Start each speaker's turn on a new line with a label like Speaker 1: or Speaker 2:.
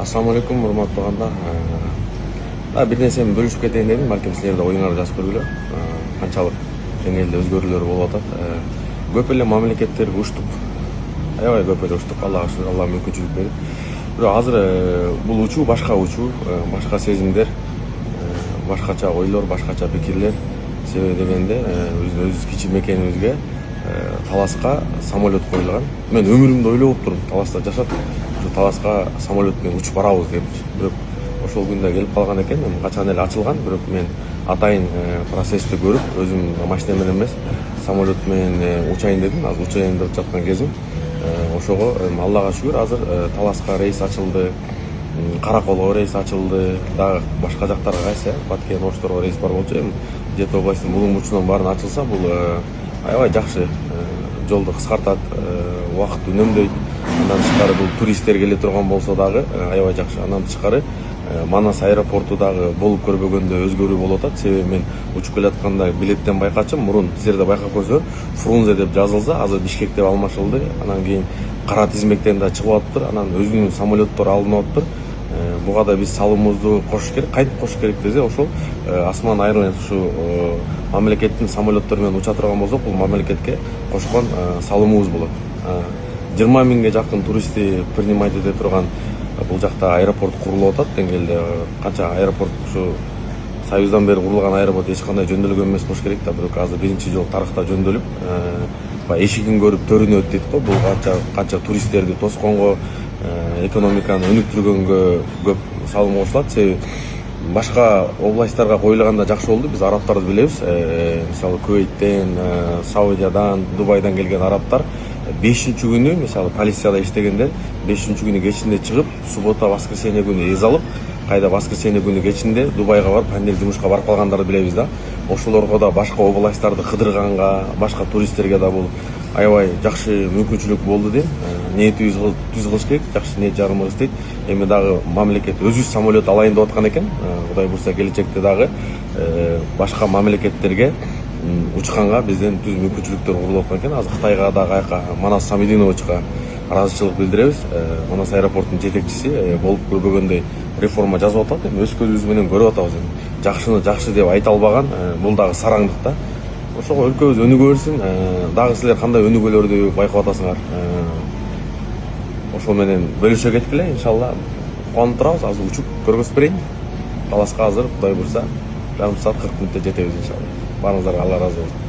Speaker 1: Assalamu алейкум, урматтуу анда. Бир нерсени бөлүшүп кетейин дедим, балким силер да оюңарды жазып көргүлө. Канчалык деңгээлде өзгөрүүлөр болуп атат. Көп эле мамлекеттерге учтук. Аябай көп эле учтук. Аллага шүгүр, Алла мүмкүнчүлүк берип. Бирок азыр бул учуу, башка сезимдер, башкача ойлор, башкача пикирлер. Себеби дегенде биздин өз кичи мекенибизге Таласка самолет коюлган. Мен өмүрүмдө ойлоп турдум, Таласта жашап, Таласка самолет менен учуп барабыз депчи. Бирок ошол күндө келип калган экен. Качан эле ачылган, бирок мен атайын процессти көрүп, өзүм машина менен эмес, самолет менен учайын дедим. Азыр учайын деп жаткан кезим. Ошого Аллага шүгүр, азыр Таласка рейс ачылды, Караколго рейс ачылды, дагы башка жактарга кайсы, Баткен, Ошторго рейс бар болчу. Жети областын булуң бурчунан баарын ачылса, бул аябай жакшы. Жолду кыскартат, убакытты үнөмдөйт. Андан тышкары бул туристтер келе турган болсо дагы аябай жакшы. Андан тышкары Манас аэропорту дагы болуп көрбөгөндө өзгөрүү болуп атат. Себеби мен учуп келатканда билеттен байкачым, мурун силер да байкап көрсөңөр, Фрунзе деп жазылса, азыр Бишкек деп алмашылды. Анан кийин кара тизмектен да чыгып атыптыр. Анан өзүнүн самолеттор алынып атыптыр. Буга да биз салымыбызды кошуш керек, кантип кошуш керек десе, ошол Осман Airlines ушу мамлекеттин самолеттору менен уча турган болсок, бул мамлекетке кошулган салымыбыз болот. 20 миңге жакын туристти принимать эте турган бул жакта аэропорт курулуп атат. Деңгээлде канча аэропорт ушу Союздан бери курулган аэропорт эч кандай жөндөөлгөн эмес болуш керек да, бирок азыр биринчи жолу тарыхта жөндөөлүп, эшигин көрүп төрүнө өт дейт го. Бул канча туристтерди тосконго, экономиканы өнүктүргөнгө көп салым кошулат. Себеби башка областтарга коюлганда жакшы болду. Биз арабтарды билебиз. Мисалы Кувейттен, Саудиядан, Дубайдан келген арабтар 5-күнү, мисалы полицияда иштегендер 5-күнү кечинде чыгып, суббота, воскресенье күнү эз алып, кайда воскресенье күнү кечинде Дубайга барып, кандайдыр жумушка барып калгандарды билебиз да. Ошолорго да башка областтарды кыдырганга, башка туристтерге да бул аябай жакшы мүмкүнчүлүк болду дейм. Ниетибиз түз кылыш керек, жакшы ниет жарымы істейт. Эми дагы мамлекет өзүбүз самолет алайын деп аткан экен. Кудай буйрса келечекте дагы башка мамлекеттерге учканга бизден түз мүмкүнчүлүктөр курулуп аткан экен. Азыр Кытайга да каяка Манас Самидиновичка ыраазычылык билдиребиз. Манас аэропортунун жетекчиси болуп көрбөгөндөй реформа жазып атат. Эми өз көзүбүз менен көрүп атабыз. Жакшыны жакшы деп айта албаган, бул дагы сараңдык да. Ошого өлкөбүз өнүгө берсин. Дагы силер кандай өнүгүүлөрдү байкап атасыңар? Ошол менен бөлүшө кеткиле, иншалла. Кубанып турабыз. Азыр учуп көргөзүп берейин. Таласка азыр Кудай буйрса жарым саат 40 мүнөттө жетебиз иншалла. Баарыңыздарга Алла ыраазы болсун.